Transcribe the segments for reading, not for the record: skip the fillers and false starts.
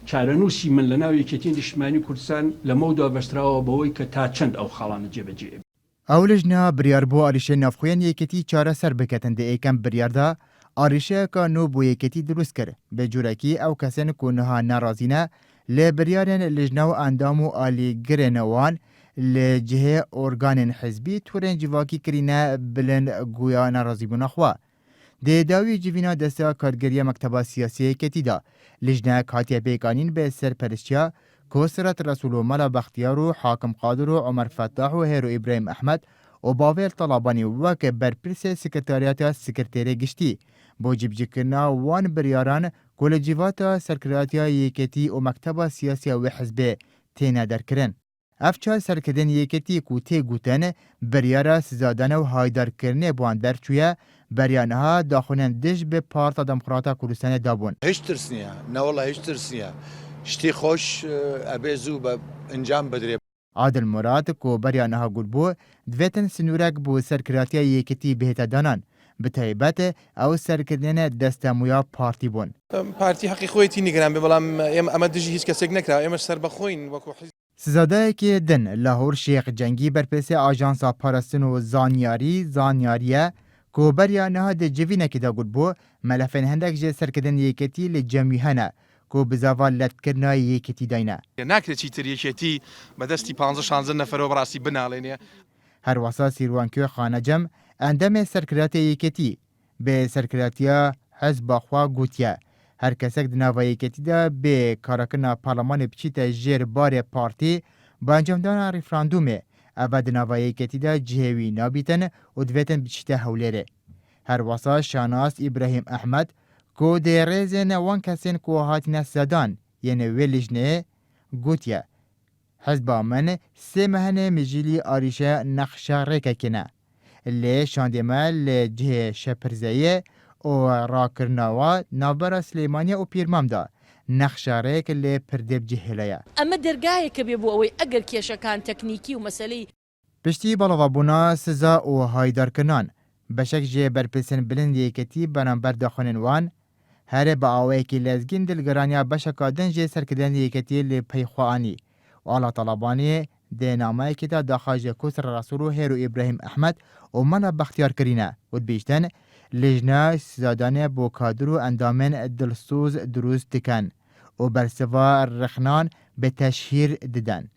چارەنووسی من لە ناو یەکێتیی نیشتیمانی کوردستان لەمەودا بەستراوە بەوەی کە تا چەند ئەو خاڵانە جێبەجێ. ئەو لژنە بریار بۆ ئاریشە نافخۆیان یەکێتی چارەسەر بکەتن دە ئێکەم بریاردا ئاریشەیەکە نۆ بۆ یەکێتی دروست کرد بە جوورەکی ئەو کەسێن کو نەها ناڕازینە لێ بریارێن لژنە و ئەندام و ئالیگرێنەوان لە جهێ ئۆرگانên حزبی تورên civakî kirîne bilin guya nerazîbûna xwe. Dê dawî civîna desta kargeriya mekteba siyasî yeketî da lijnek hatiye pêkanîn bê serperiştiya Kosrat Resulû Mala Bextiyar û Hakim Qadir û Ömer Fettah û Hêro İbrahim Ehmed û Bavêl Talabanî weke berpirsê Sekreteriyata Sekretêrê giştî bo cibcikirina wan biryaran ku li civata Serkiratiya Yeketî û mekteba siyasiya wê hizbê têne derkirin. Ev çar serkirdên yeketî ku tê gotin biryara sizadana û haydarkirinê wan derçûye beriya niha daxwînên dij bi Parta Demokrata Kurdistanê dabûn. Hiç tirsiye, ne valla hiç tirsiye. Ştî xweş ebê zû be encam bidirê. Adil Murad ku beriya niha gulbû divêtin sinûrek bû serkiratiya yeketî bihête danan. Bi taybet ew serkirdêne destemuya partî bûn. Partî heqî xwe tînî kirin belam em dijî hiç kesek nekira em serbexwîn wekû Sizadayekî din Lahor Şêx Cengî berpirsê Ajansa Parastin û Zanyarîye ku beriya niha di civînekê de gulbû melefên hindek ji serkirdên yeketî li cemî hene ku bi zava letkirina yeketî dayne. Nakire çîtir yeketî bi destî 15-16 neferê birasî binalêne. Her wasa Sîrwankê Xanecem endamê serkiratê yeketî bê serkiratiya hezba xwe gotiye. Her kesek di nava yeketî de bê karakirina parlemanê biçîte jêr barê partî bi encamdana referandûmê ev di nava yeketî de cihê wî nabîtin û divêtin biçîte hewlêrê. Her wasa Şanas İbrahim Ehmed ku dê rêzên wan kesên ku hatine sedan yên wê lijneyê gotiye hezba min sê mehenê mijîlî arîşe nexşa rêkekê ne. Lê şandê me li cihê şepirzeyê û rakirina we navbera Silêmaniye û Pîrmam da nexşa rêk lê pirdê cihêleye. ئەمە دەرگایەکە بێ بۆ ئەوەی ئەگەر کێشەکان تەکنیکی و مەسەلەی Piştî belavabûna siza û haydarkirinan beşek jê berpirsên bilind yeketî beraber daxwînên wan herê bi awayekî lezgîn dilgiraniya beşeka din jê serkirdên yeketî li peyxwe anî û Ala Talabanî dê nameyekê de daxa ji Kosra Resulû Hêro İbrahim Ehmed û Mala Bextiyar kirîne û dibêjtin lijna sizadanê bo kadir û endamên dilsûz durust dikin û bersiva rixnan bi teşhîr didin.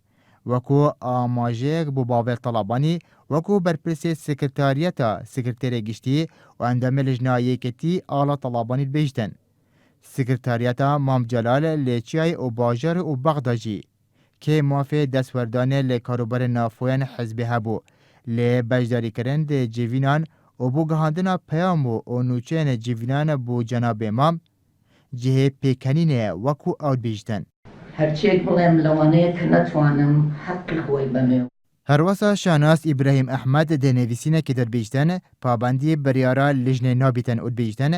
Wekû amajeyek bû Bavêl Talabanî wekû berpirsê Sekreteriyata Sekretêrê giştî û endamê lijna yeketî Ala Talabanî dibêjtin. Sekreteriyata Mam Celal lê Çiyayê û Bajarê û Bexda jî kê mafê destwerdanê lê karûbarên navxweyan hizbê hebû lê beşdarîkirin di civînan û bû gihandina peyam û nûçeyên civînan bû Cenabê Mam cihê pêkenînê wekû ew dibêjtin. هەرچێک بڵێم لەوانەیە کە نەتوانم حەقی خۆی بەمێ. هەروەسا شاناس ئیبراهیم ئەحمەد دێنێویسینێکی دەربێژتن پابەندی بریارە لیژنێ نابیتن û dibêjtin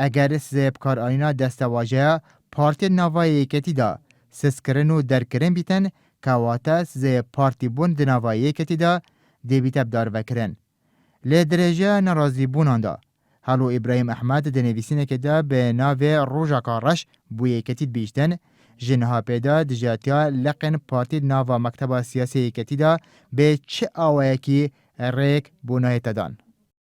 eger sizê bikaranîna destewajeya partiyên nava yeketî da sizkirin û derkirin bîtin kewate sizê partîbûn di nava yeketî da dêbîte bidarvekirin. Lê dirêjeya nerazîbûnan da Helo İbrahim Ehmed dênêvîsînekê de bi navê Rojaka Reş bû yeketî dibêjtin ji niha pêda dijatiya leqên partî nava mekteba siyasî yeketî da bê çi awayekî rêk bû nahête dan.